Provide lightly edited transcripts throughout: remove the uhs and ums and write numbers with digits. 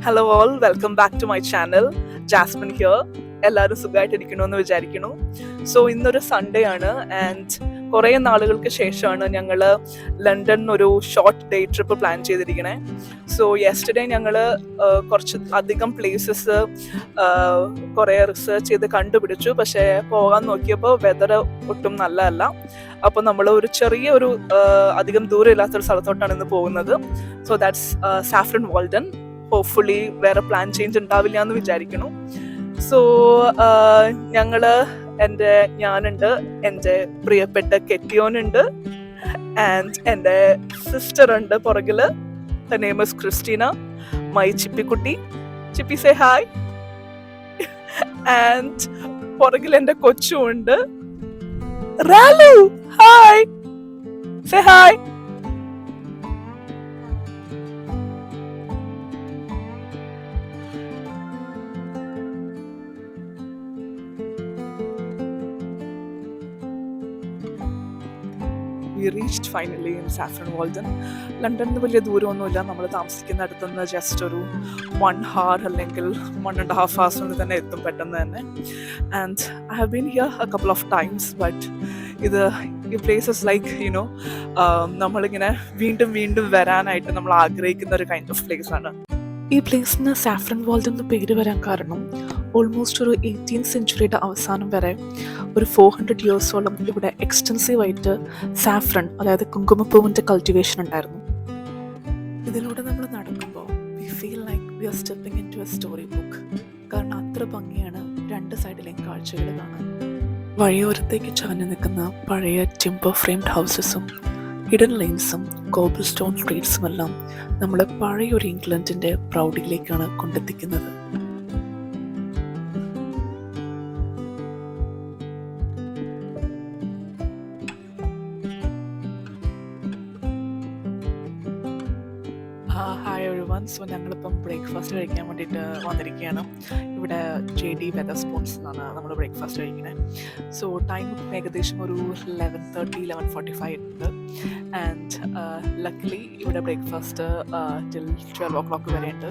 Hello all, welcome back to my channel. Jasmine here. എല്ലാവരും സുഖമായിട്ടിരിക്കണമെന്ന് വിചാരിക്കുന്നു. സോ ഇന്നൊരു സൺഡേ ആണ് ആൻഡ് കുറേ നാളുകൾക്ക് ശേഷമാണ് ഞങ്ങൾ ലണ്ടൻ ഒരു ഷോർട്ട് ഡേ ട്രിപ്പ് പ്ലാൻ ചെയ്തിരിക്കണേ. സോ യെസ്റ്റർഡേ ഞങ്ങൾ കുറച്ച് അധികം പ്ലേസസ് കുറേ റിസർച്ച് ചെയ്ത് കണ്ടുപിടിച്ചു. പക്ഷേ പോകാൻ നോക്കിയപ്പോൾ വെതർ ഒട്ടും നല്ലതല്ല. അപ്പോൾ നമ്മൾ ഒരു ചെറിയൊരു അധികം ദൂരം ഇല്ലാത്തൊരു സ്ഥലത്തോട്ടാണ് ഇന്ന് പോകുന്നത്. So that's saffron Walden. Hopefully വേറെ പ്ലാൻ ചേഞ്ച് ഉണ്ടാവില്ല എന്ന് വിചാരിക്കുന്നു. സോ ഞാനുണ്ട്, എൻ്റെ പ്രിയപ്പെട്ട കെറ്റിയോനുണ്ട് ആൻഡ് എൻ്റെ സിസ്റ്റർ ഉണ്ട് പുറകില്. Her name is Christina, my ചിപ്പിക്കുട്ടി. Chippi say hi. ആൻഡ് പുറകിൽ എൻ്റെ കൊച്ചും ഉണ്ട്, Ralu. Hi, say hi. We reached finally in Saffron Walden. ലണ്ടനിൽ വലിയ ദൂരമൊന്നുമില്ല. നമ്മൾ താമസിക്കുന്ന അടുത്തുനിന്ന് ജസ്റ്റ് ഒരു 1 hour അല്ലെങ്കിൽ 1.5 hours തന്നെ എത്തും പെട്ടെന്ന് തന്നെ. And I have been here A couple of times. But ഈ പ്ലേസസ് ലൈക്ക് നമ്മളിങ്ങനെ വീണ്ടും വീണ്ടും വരാനായിട്ട് നമ്മൾ ആഗ്രഹിക്കുന്ന ഒരു കൈൻഡ് ഓഫ് പ്ലേസ് ആണ്. ഈ പ്ലേസിന് സാഫ്രൺ വാൾഡ് എന്ന് പേര് വരാൻ കാരണം ഓൾമോസ്റ്റ് ഒരു 18th സെഞ്ച്വറിയുടെ അവസാനം വരെ ഒരു 400 yearsോളം ഇവിടെ എക്സ്റ്റെൻസീവായിട്ട് സാഫ്രൺ, അതായത് കുങ്കുമപ്പൂവിൻ്റെ കൾട്ടിവേഷൻ ഉണ്ടായിരുന്നു. ഇതിലൂടെ നമ്മൾ നടക്കുമ്പോൾ we feel like we are stepping into a story book. കാരണം അത്ര ഭംഗിയാണ് രണ്ട് സൈഡിലെയും കാഴ്ചകൾ കാണാൻ. വഴിയോരത്തേക്ക് ചാഞ്ഞു നിൽക്കുന്ന പഴയ ടിമ്പർ ഫ്രെയിംഡ് ഹൗസസും ഹിഡൻ ലെയിൻസും കോബിൾ സ്റ്റോൺ സ്ട്രീറ്റ്സും എല്ലാം നമ്മളെ പഴയൊരു ഇംഗ്ലണ്ടിൻ്റെ പ്രൗഢിയിലേക്കാണ് കൊണ്ടെത്തിക്കുന്നത്. Hi everyone. സോ ഞങ്ങളിപ്പം ബ്രേക്ക്ഫാസ്റ്റ് കഴിക്കാൻ വേണ്ടിയിട്ട് വന്നിരിക്കുകയാണ്. ഇവിടെ JD വെതർസ്പോൺസ് എന്നാണ് നമ്മൾ ബ്രേക്ക്ഫാസ്റ്റ് കഴിക്കുന്നത്. സോ ടൈം ഏകദേശം ഒരു 11:30-11:45 ഉണ്ട്. ആൻഡ് ലക്കിലി ഇവിടെ ബ്രേക്ക്ഫാസ്റ്റ് ടിൽ 12 o'clock വരെ ഉണ്ട്.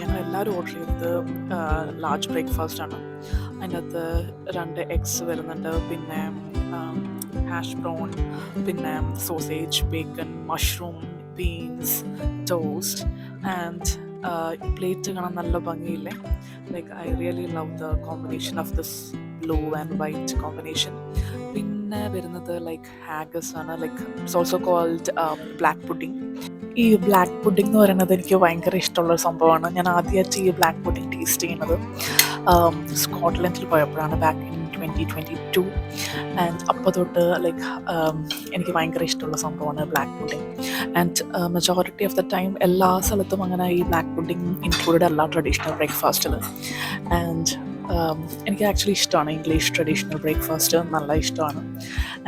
ഞങ്ങൾ എല്ലാവരും ഓർഡർ ചെയ്തത് ലാർജ് ബ്രേക്ക്ഫാസ്റ്റാണ്. അതിൻ്റെ അകത്ത് 2 eggs വരുന്നുണ്ട്, പിന്നെ ഹാഷ് ബ്രൗൺ, പിന്നെ sausage, bacon, mushroom, beans, toast. And plate കാണാൻ നല്ല ഭംഗിയില്ലേ. Like I really love the combination of this blue and white combination. പിന്നെ വരുന്നത് ലൈക്ക് ഹാഗസ് ആണ്, like it's also called black pudding. ഈ ബ്ലാക്ക് പുഡിംഗ് എന്ന് പറയുന്നത് എനിക്ക് ഭയങ്കര ഇഷ്ടമുള്ളൊരു സംഭവമാണ്. ഞാൻ ആദ്യമായിട്ട് ഈ ബ്ലാക്ക് പുഡിംഗ് ടേസ്റ്റ് ചെയ്യുന്നത് സ്കോട്ട്ലൻഡിൽ പോയപ്പോഴാണ്, ബാക്ക് ഇൻ 2022. ആൻഡ് അപ്പോൾ തൊട്ട് ലൈക്ക് എനിക്ക് ഭയങ്കര ഇഷ്ടമുള്ള സംഭവമാണ് black pudding. And majority of the time എല്ലാ സ്ഥലത്തും അങ്ങനെ ഈ ബ്ലാക്ക് പുഡിംഗ് ഇൻക്ലൂഡഡ് അല്ല ട്രഡീഷണൽ ബ്രേക്ക്ഫാസ്റ്റിൽ. ആൻഡ് എനിക്ക് ആക്ച്വലി ഇഷ്ടമാണ് ഇംഗ്ലീഷ് ട്രഡീഷണൽ ബ്രേക്ക്ഫാസ്റ്റ്, നല്ല ഇഷ്ടമാണ്.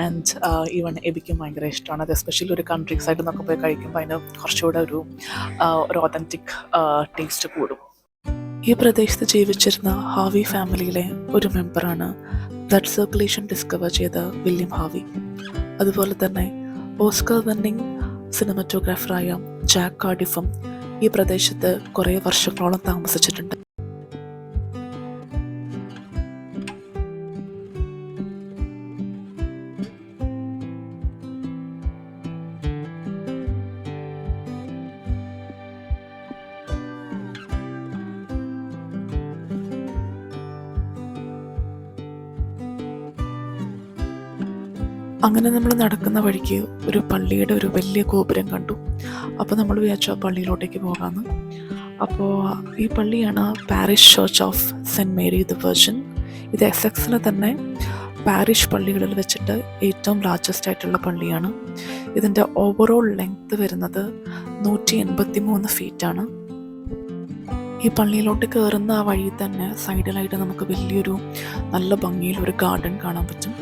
ആൻഡ് ഈവൺ എബിക്കും ഭയങ്കര ഇഷ്ടമാണ്. അത് എസ്പെഷ്യലി ഒരു കൺട്രി സൈഡിൽ നിന്നൊക്കെ പോയി കഴിക്കുമ്പോൾ അതിന് കുറച്ചുകൂടെ ഒരു ഓതൻറ്റിക് ടേസ്റ്റ് കൂടും. ഈ പ്രദേശത്ത് ജീവിച്ചിരുന്ന ഹാവി ഫാമിലിയിലെ ഒരു മെമ്പറാണ് ബ്ലഡ് സർക്കുലേഷൻ ഡിസ്കവർ ചെയ്ത വില്യം ഹാവി. അതുപോലെ തന്നെ ഓസ്കർ വിന്നിംഗ് സിനിമറ്റോഗ്രാഫറായ ജാക്ക് കാർഡിഫും ഈ പ്രദേശത്ത് കുറേ വർഷങ്ങളോളം താമസിച്ചിട്ടുണ്ട്. അങ്ങനെ നമ്മൾ നടക്കുന്ന വഴിക്ക് ഒരു പള്ളിയുടെ ഒരു വലിയ ഗോപുരം കണ്ടു. അപ്പോൾ നമ്മൾ വിചാരിച്ചു ആ പള്ളിയിലോട്ടേക്ക് പോകാമെന്ന്. അപ്പോൾ ഈ പള്ളിയാണ് parish church of Saint Mary the Virgin. ഇത് എസെക്സിലെ തന്നെ പാരിഷ് പള്ളികളിൽ വെച്ചിട്ട് ഏറ്റവും ലാർജസ്റ്റ് ആയിട്ടുള്ള പള്ളിയാണ്. ഇതിൻ്റെ ഓവറോൾ ലെങ്ത് വരുന്നത് 183 ഫീറ്റാണ്. ഈ പള്ളിയിലോട്ട് കയറുന്ന ആ വഴി തന്നെ സൈഡിലായിട്ട് നമുക്ക് വലിയൊരു നല്ല ഭംഗിയിൽ ഒരു ഗാർഡൻ കാണാൻ പറ്റും.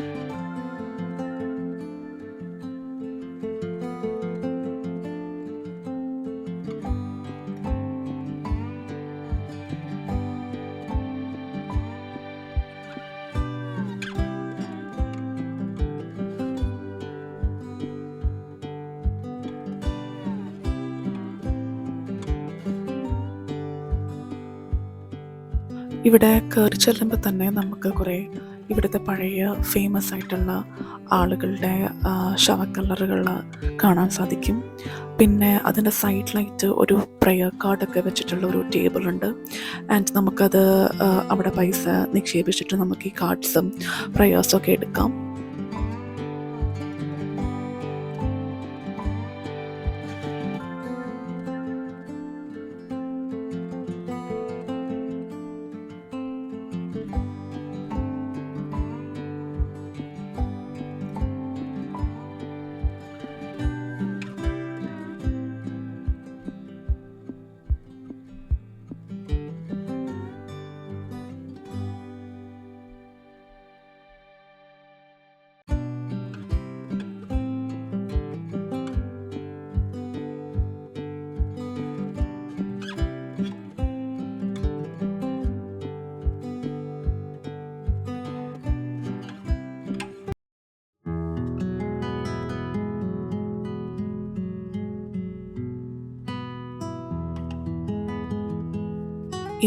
ഇവിടെ കയറി ചെല്ലുമ്പോൾ തന്നെ നമുക്ക് കുറേ ഇവിടുത്തെ പഴയ ഫേമസ് ആയിട്ടുള്ള ആളുകളുടെ ശവക്കല്ലറുകൾ കാണാൻ സാധിക്കും. പിന്നെ അതിൻ്റെ സൈഡിലായിട്ട് ഒരു പ്രയർ കാർഡൊക്കെ വെച്ചിട്ടുള്ള ഒരു ടേബിളുണ്ട്. ആൻഡ് നമുക്കത് അവിടെ പൈസ നിക്ഷേപിച്ചിട്ട് നമുക്ക് ഈ കാർഡ്സും പ്രയേഴ്സൊക്കെ എടുക്കാം.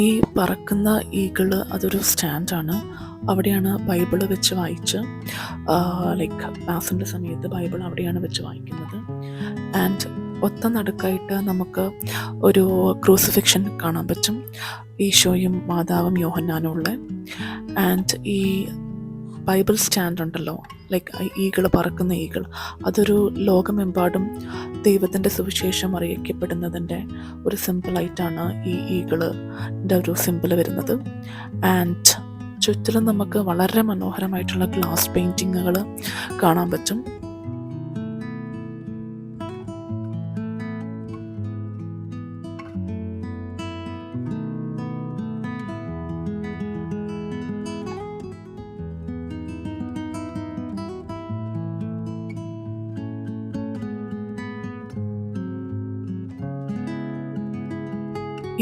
ഈ പറക്കുന്ന ഈഗിള് അതൊരു സ്റ്റാൻഡാണ്. അവിടെയാണ് ബൈബിള് വെച്ച് വായിച്ച് ലൈക്ക് മാസിൻ്റെ സമയത്ത് ബൈബിൾ അവിടെയാണ് വെച്ച് വായിക്കുന്നത്. ആൻഡ് ഒത്ത നടുക്കായിട്ട് നമുക്ക് ഒരു ക്രൂസിഫിക്ഷൻ കാണാൻ പറ്റും, ഈശോയും മാതാവും യോഹന്നാനും ഉള്ള. ആൻഡ് ഈ ബൈബിൾ സ്റ്റാൻഡ് ഉണ്ടല്ലോ, ലൈക്ക് ഈഗിൾ, പറക്കുന്ന ഈഗിൾ, അതൊരു ലോകമെമ്പാടും ദൈവത്തിൻ്റെ സുവിശേഷം അറിയിക്കപ്പെടുന്നതിൻ്റെ ഒരു സിമ്പിളായിട്ടാണ് ഈ ഈഗിളിൻ്റെ ഒരു സിമ്പിൾ വരുന്നത്. ആൻഡ് ചുറ്റിലും നമുക്ക് വളരെ മനോഹരമായിട്ടുള്ള ഗ്ലാസ് പെയിൻറ്റിങ്ങുകൾ കാണാൻ പറ്റും.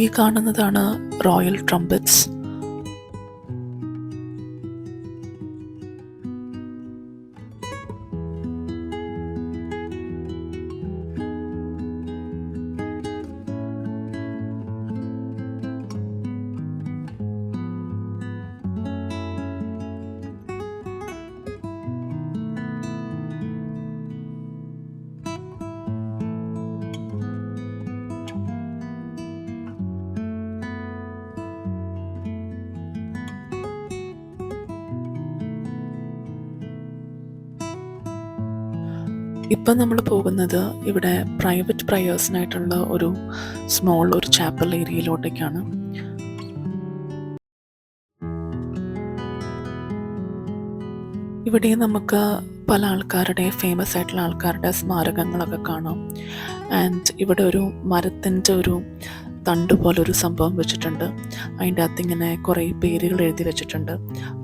ഈ കാണുന്നതാണ് റോയൽ ട്രംപറ്റ്സ്. ഇപ്പം നമ്മൾ പോകുന്നത് ഇവിടെ പ്രൈവറ്റ് പ്രയേഴ്സിനായിട്ടുള്ള ഒരു സ്മോൾ ഒരു ചാപ്പൽ ഏരിയയിലോട്ടേക്കാണ്. ഇവിടെ നമുക്ക് പല ആൾക്കാരുടെ, ഫേമസ് ആയിട്ടുള്ള ആൾക്കാരുടെ സ്മാരകങ്ങളൊക്കെ കാണാം. ആൻഡ് ഇവിടെ ഒരു മരത്തിൻ്റെ ഒരു തണ്ട് പോലൊരു സംഭവം വെച്ചിട്ടുണ്ട്. അതിൻ്റെ അകത്ത് ഇങ്ങനെ കുറേ പേരുകൾ എഴുതി വെച്ചിട്ടുണ്ട്.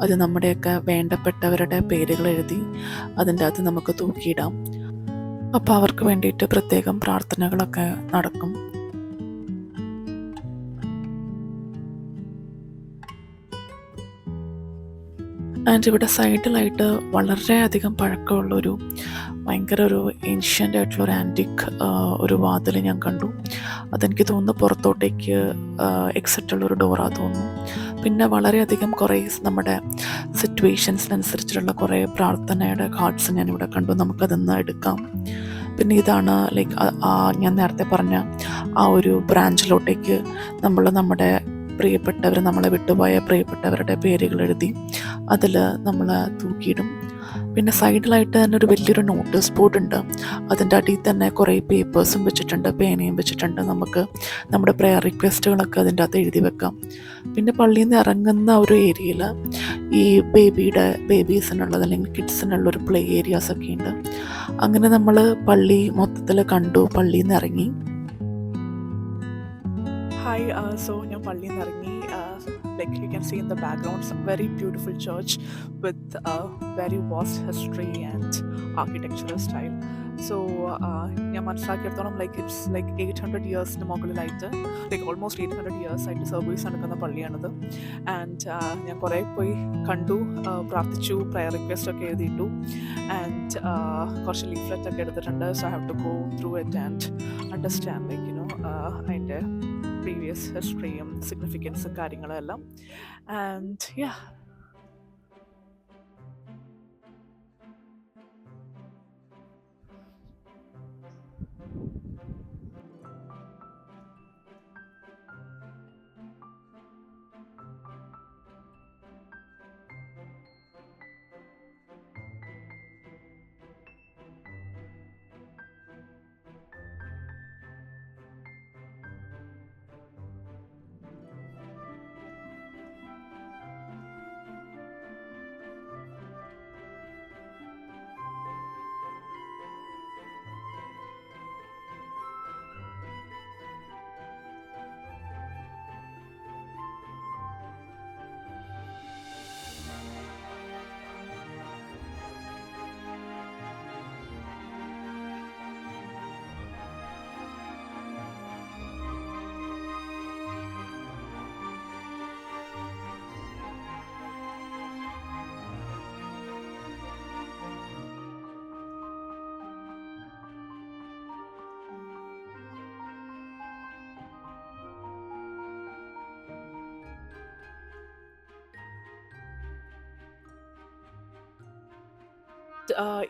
അത് നമ്മുടെയൊക്കെ വേണ്ടപ്പെട്ടവരുടെ പേരുകൾ എഴുതി അതിൻ്റെ അകത്ത് നമുക്ക് തൂക്കിയിടാം. അപ്പോൾ അവർക്ക് വേണ്ടിയിട്ട് പ്രത്യേകം പ്രാർത്ഥനകളൊക്കെ നടക്കും. ആൻഡ് ഇവിടെ സൈഡിലായിട്ട് വളരെയധികം പഴക്കമുള്ളൊരു ഭയങ്കര ഒരു ഏൻഷ്യൻ്റ് ആയിട്ടുള്ളൊരു ആൻറ്റിക് ഒരു വാതിൽ ഞാൻ കണ്ടു. അതെനിക്ക് തോന്നുന്നു പുറത്തോട്ടേക്ക് എക്സിറ്റ് ഉള്ളൊരു ഡോറാ തോന്നുന്നു. പിന്നെ വളരെയധികം കുറേ നമ്മുടെ സിറ്റുവേഷൻസിനനുസരിച്ചിട്ടുള്ള കുറേ പ്രാർത്ഥനയുടെ കാർഡ്സ് ഞാനിവിടെ കണ്ടു. നമുക്കതൊന്ന് എടുക്കാം. പിന്നെ ഇതാണ് ലൈക്ക് ഞാൻ നേരത്തെ പറഞ്ഞ ആ ഒരു ബ്രാഞ്ചിലോട്ടേക്ക് നമ്മുടെ പ്രിയപ്പെട്ടവർ, നമ്മളെ വിട്ടുപോയ പ്രിയപ്പെട്ടവരുടെ പേരുകൾ എഴുതി അതിൽ നമ്മൾ തൂക്കിയിടും. പിന്നെ സൈഡിലായിട്ട് തന്നെ ഒരു വലിയൊരു നോട്ടീസ് ബോർഡ് ഉണ്ട്. അതിൻ്റെ അടിയിൽ തന്നെ കുറേ പേപ്പേഴ്സും വെച്ചിട്ടുണ്ട്, പേനയും വെച്ചിട്ടുണ്ട്. നമുക്ക് നമ്മുടെ പ്രെയർ റിക്വസ്റ്റുകളൊക്കെ അതിൻ്റെ അകത്ത് എഴുതി വെക്കാം. പിന്നെ പള്ളിയിൽ നിന്ന് ഇറങ്ങുന്ന ഒരു ഏരിയയിൽ ഈ ബേബീസിനുള്ളത് അല്ലെങ്കിൽ കിഡ്സിനുള്ളൊരു പ്ലേ ഏരിയാസൊക്കെ ഉണ്ട്. അങ്ങനെ നമ്മൾ പള്ളി മൊത്തത്തിൽ കണ്ടു, പള്ളിയിൽ നിന്ന് ഇറങ്ങി. ഹായ്, സോ ഞാൻ പള്ളിയിൽ നിന്ന് ഇറങ്ങി. Like you can see in the background, some very beautiful church with very vast history and architectural style. So ഞാൻ മനസ്സിലാക്കിയെടുത്തോളം it's like 800 yearsന് മുകളിലായിട്ട്, like almost 800 years ആയിട്ട് സർവീസ് നടക്കുന്ന പള്ളിയാണിത്. ആൻഡ് ഞാൻ കുറേ പോയി കണ്ടു, പ്രാർത്ഥിച്ചു, പ്രയർ റിക്വസ്റ്റ് ഒക്കെ എഴുതിയിട്ടു, ആൻഡ് കുറച്ച് ലീഫ്ലെറ്റ് ഒക്കെ എടുത്തിട്ടുണ്ട്. So I have to go through it and understand അതിൻ്റെ പ്രീവിയസ് ഹിസ്റ്ററിയും സിഗ്നിഫിക്കൻസും കാര്യങ്ങളും എല്ലാം. ആൻഡ് യാ,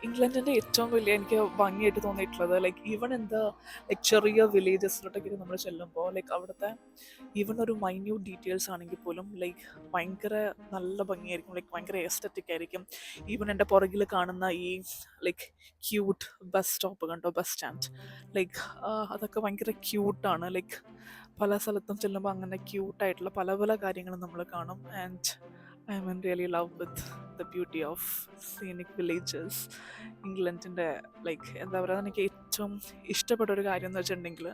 ഇംഗ്ലണ്ടിൻ്റെ ഏറ്റവും വലിയ എനിക്ക് ഭംഗിയായിട്ട് തോന്നിയിട്ടുള്ളത് ഈവൺ ഇൻ ദ ചെറിയ വില്ലേജസിലോട്ടൊക്കെ നമ്മൾ ചെല്ലുമ്പോൾ അവിടുത്തെ ഈവൺ ഒരു മൈന്യൂട്ട് ഡീറ്റെയിൽസ് ആണെങ്കിൽ പോലും ഭയങ്കര നല്ല ഭംഗിയായിരിക്കും, ഭയങ്കര എസ്തറ്റിക് ആയിരിക്കും. ഈവൺ എൻ്റെ പുറകിൽ കാണുന്ന ഈ ക്യൂട്ട് ബസ് സ്റ്റോപ്പ് കണ്ടോ, ബസ് സ്റ്റാൻഡ്, അതൊക്കെ ഭയങ്കര ക്യൂട്ടാണ്. പല സ്ഥലത്തും ചെല്ലുമ്പോൾ അങ്ങനെ ക്യൂട്ടായിട്ടുള്ള പല പല കാര്യങ്ങളും നമ്മൾ കാണും. And I'm in really love with the beauty of scenic villages. ഇംഗ്ലണ്ടിൻ്റെ എന്താ പറയുക, എനിക്ക് ഏറ്റവും ഇഷ്ടപ്പെട്ട ഒരു കാര്യം എന്ന് വെച്ചിട്ടുണ്ടെങ്കിൽ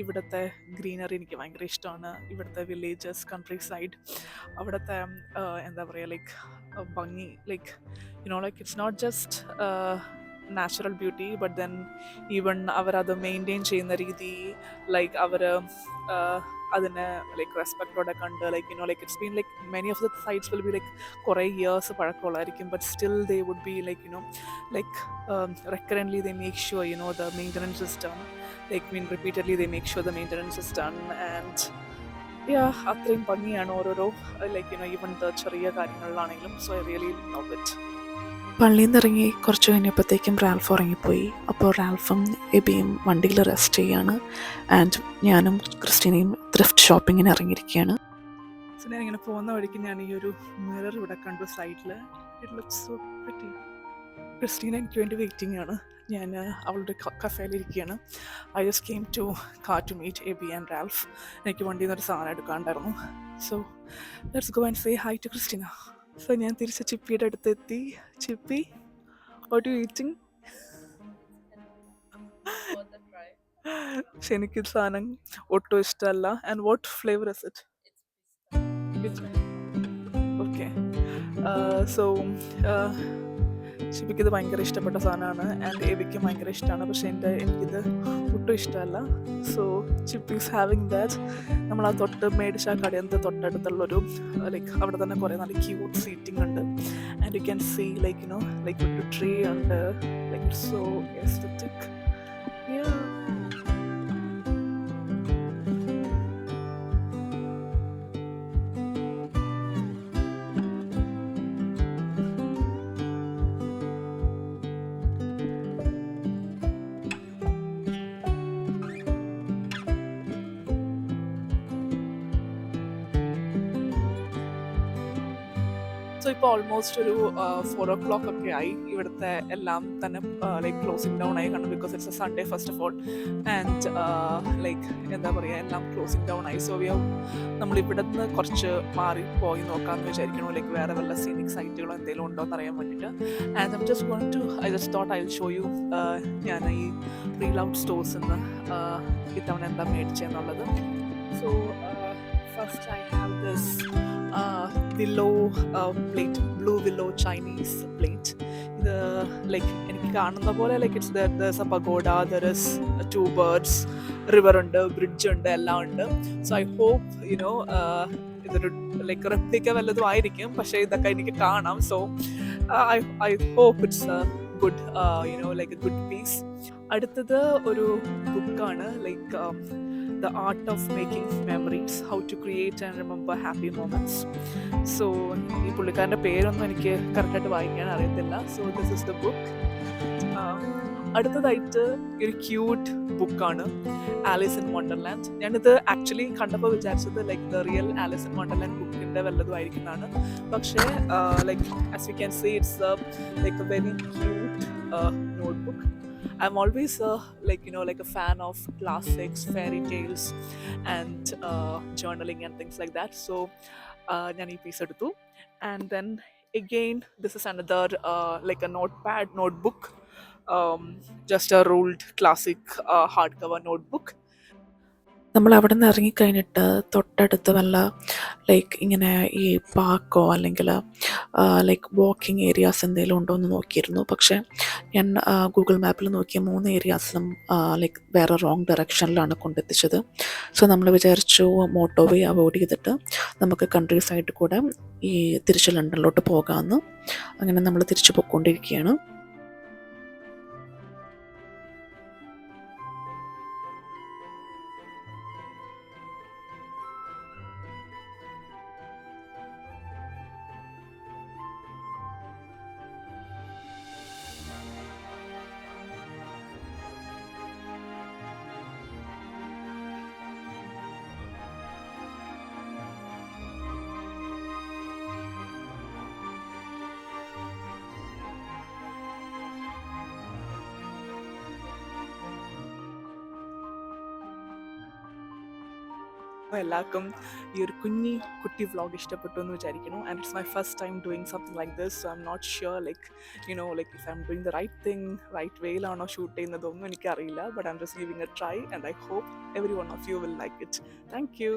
ഇവിടുത്തെ ഗ്രീനറി എനിക്ക് ഭയങ്കര ഇഷ്ടമാണ്. ഇവിടുത്തെ വില്ലേജസ്, കൺട്രി സൈഡ്, അവിടുത്തെ എന്താ പറയുക ഭംഗി, it's not just natural beauty, but then even അവരത് മെയിൻറ്റെയിൻ ചെയ്യുന്ന രീതി, അവർ അതിനെ റെസ്പെക്റ്റോടെ കണ്ട് it's been many of the sites will be കുറേ ഇയേഴ്സ് പഴക്കമുള്ളതായിരിക്കും, but still they would be recurrently they make sure the maintenance is done, repeatedly they make sure the maintenance is done. And അത്രയും ഭംഗിയാണ് ഓരോരോ even the ചെറിയ കാര്യങ്ങളിലാണെങ്കിലും. So I really love it. പള്ളിയിൽ നിന്ന് ഇറങ്ങി കുറച്ച് കഴിഞ്ഞപ്പോഴത്തേക്കും റാൽഫ് ഉറങ്ങിപ്പോയി. അപ്പോൾ റാൽഫും എബിയും വണ്ടിയിൽ റെസ്റ്റ് ചെയ്യാണ്. ആൻഡ് ഞാനും ക്രിസ്റ്റീനയും ത്രിഫ്റ്റ് ഷോപ്പിങ്ങിന് ഇറങ്ങിയിരിക്കുകയാണ്. സോ ഞാൻ ഇങ്ങനെ പോകുന്ന വഴിക്ക് ഞാൻ ഈ ഒരു മിറർ ഇവിടെ കണ്ടു സൈഡിൽ. It looks so pretty. Christina എനിക്ക് വേണ്ടി വെയിറ്റിംഗ് ആണ്. ഞാൻ അവളുടെ കഫേലിരിക്കുകയാണ്. I just came to car to meet Abby and Ralph. എനിക്ക് വണ്ടിയിൽ നിന്നൊരു സാധനം എടുക്കാണ്ടായിരുന്നു. So let's go and say hi to Christina. So ഞാൻ തിരിച്ച് ചിപ്പിയുടെ അടുത്തെത്തി. Chippi, what you eating? പക്ഷെ എനിക്ക് സാധനം ഒട്ടും ഇഷ്ടമല്ല. And what flavour is it? Okay. So ചിപ്പിക്ക് ഇത് ഭയങ്കര ഇഷ്ടപ്പെട്ട സാധനമാണ്. ആൻഡ് എബിക്കും ഭയങ്കര ഇഷ്ടമാണ്. പക്ഷെ എനിക്കിത് ഒട്ടും ഇഷ്ടമല്ല. So Chippi is having that. നമ്മൾ ആ മേടിച്ച ആ കടയത്തെ തൊട്ടടുത്തുള്ളൊരു അവിടെ തന്നെ കുറേ നല്ല ക്യൂട്ട് സീറ്റിംഗ് ഉണ്ട്. ആൻഡ് യു ക്യാൻ സീ ഒരു ട്രീ ഉണ്ട്. It's so aesthetic. സോ ഇപ്പോൾ ഓൾമോസ്റ്റ് ഒരു 4 o'clock ഒക്കെ ആയി. ഇവിടുത്തെ എല്ലാം തന്നെ ലൈക്ക് ക്ലോസിങ് ഡൗൺ ആയി കാണും, because it's A Sunday first of all. And like എന്താ പറയുക, എല്ലാം ക്ലോസിങ് ഡൗൺ ആയി. സോ നമ്മൾ ഇവിടെ നിന്ന് കുറച്ച് മാറി പോയി നോക്കാമെന്ന് വിചാരിക്കണോ, ലൈക്ക് വേറെ വല്ല സീനിക് സൈറ്റുകളോ എന്തെങ്കിലും ഉണ്ടോ എന്ന് അറിയാൻ വേണ്ടിയിട്ട്. And I just thought I will show you ഞാൻ ഈ റീൽ ഔട്ട് സ്റ്റോഴ്സിൽ നിന്ന് ഇത്തവണ എന്താ മേടിച്ചെന്നുള്ളത്. So first I have this willow plate, blue willow Chinese plate. ഇത് ലൈക്ക് എനിക്ക് കാണുന്ന പോലെ like it's there's a pagoda, there is two birds, river ഉണ്ട്, ബ്രിഡ്ജ് ഉണ്ട്, എല്ലാം ഉണ്ട്. സോ ഐ ഹോപ്പ് ഇതൊരു ലൈക്ക് റെപ്ലിക്ക വല്ലതും ആയിരിക്കും, പക്ഷേ ഇതൊക്കെ എനിക്ക് കാണാം. So I hope it's good like A good piece. അടുത്തത് ഒരു ബുക്കാണ്, like The Art of Making Memories, How to Create and Remember Happy Moments. So ഈ പുള്ളിക്കാരൻ്റെ പേരൊന്നും എനിക്ക് കറക്റ്റായിട്ട് വായിക്കാൻ അറിയത്തില്ല. So this is the book. അടുത്തതായിട്ട് ഒരു ക്യൂട്ട് ബുക്കാണ്, ആലീസ് ഇൻ വണ്ടർലാൻഡ്. ഞാനിത് ആക്ച്വലി കണ്ടപ്പോൾ വിചാരിച്ചത് like the real Alice in Wonderland ബുക്കിൻ്റെ വല്ലതും ആയിരിക്കുന്നതാണ്. പക്ഷേ like as you can see it's like a very cute notebook. I'm always like a fan of classics, fairy tales, and journaling and things like that. So ഞാൻ ഈ piece എടുത്തു. And then again this is another like a notebook, just a ruled classic hardcover notebook. നമ്മൾ അവിടെ നിന്ന് ഇറങ്ങിക്കഴിഞ്ഞിട്ട് തൊട്ടടുത്ത് വല്ല like ഇങ്ങനെ ഈ പാർക്കോ അല്ലെങ്കിൽ ലൈക്ക് വാക്കിംഗ് ഏരിയാസ് എന്തെങ്കിലും ഉണ്ടോ എന്ന് നോക്കിയിരുന്നു. പക്ഷേ ഞാൻ ഗൂഗിൾ മാപ്പിൽ നോക്കിയ 3 ഏരിയാസിലും ലൈക്ക് വേറെ റോങ് ഡയറക്ഷനിലാണ് കൊണ്ടെത്തിച്ചത്. സോ നമ്മൾ വിചാരിച്ചു മോട്ടോ വേ അവോയ്ഡ് ചെയ്തിട്ട് നമുക്ക് കൺട്രി സൈഡിൽ കൂടെ ഈ തിരിച്ച് ലണ്ടനിലോട്ട് പോകാമെന്ന്. അങ്ങനെ നമ്മൾ തിരിച്ചു പോയിക്കൊണ്ടിരിക്കുകയാണ്. എല്ലാവർക്കും ഈ ഒരു കുട്ടി വ്ളോഗ് ഇഷ്ടപ്പെട്ടു എന്ന് വിചാരിക്കുന്നു. And it's my first time doing something like this. So I'm not sure like like if I'm doing the right thing, right വേയിലാണോ ഷൂട്ട് ചെയ്യുന്നതൊന്നും എനിക്കറിയില്ല. But I'm just giving a try and I hope everyone of you will like it. Thank U.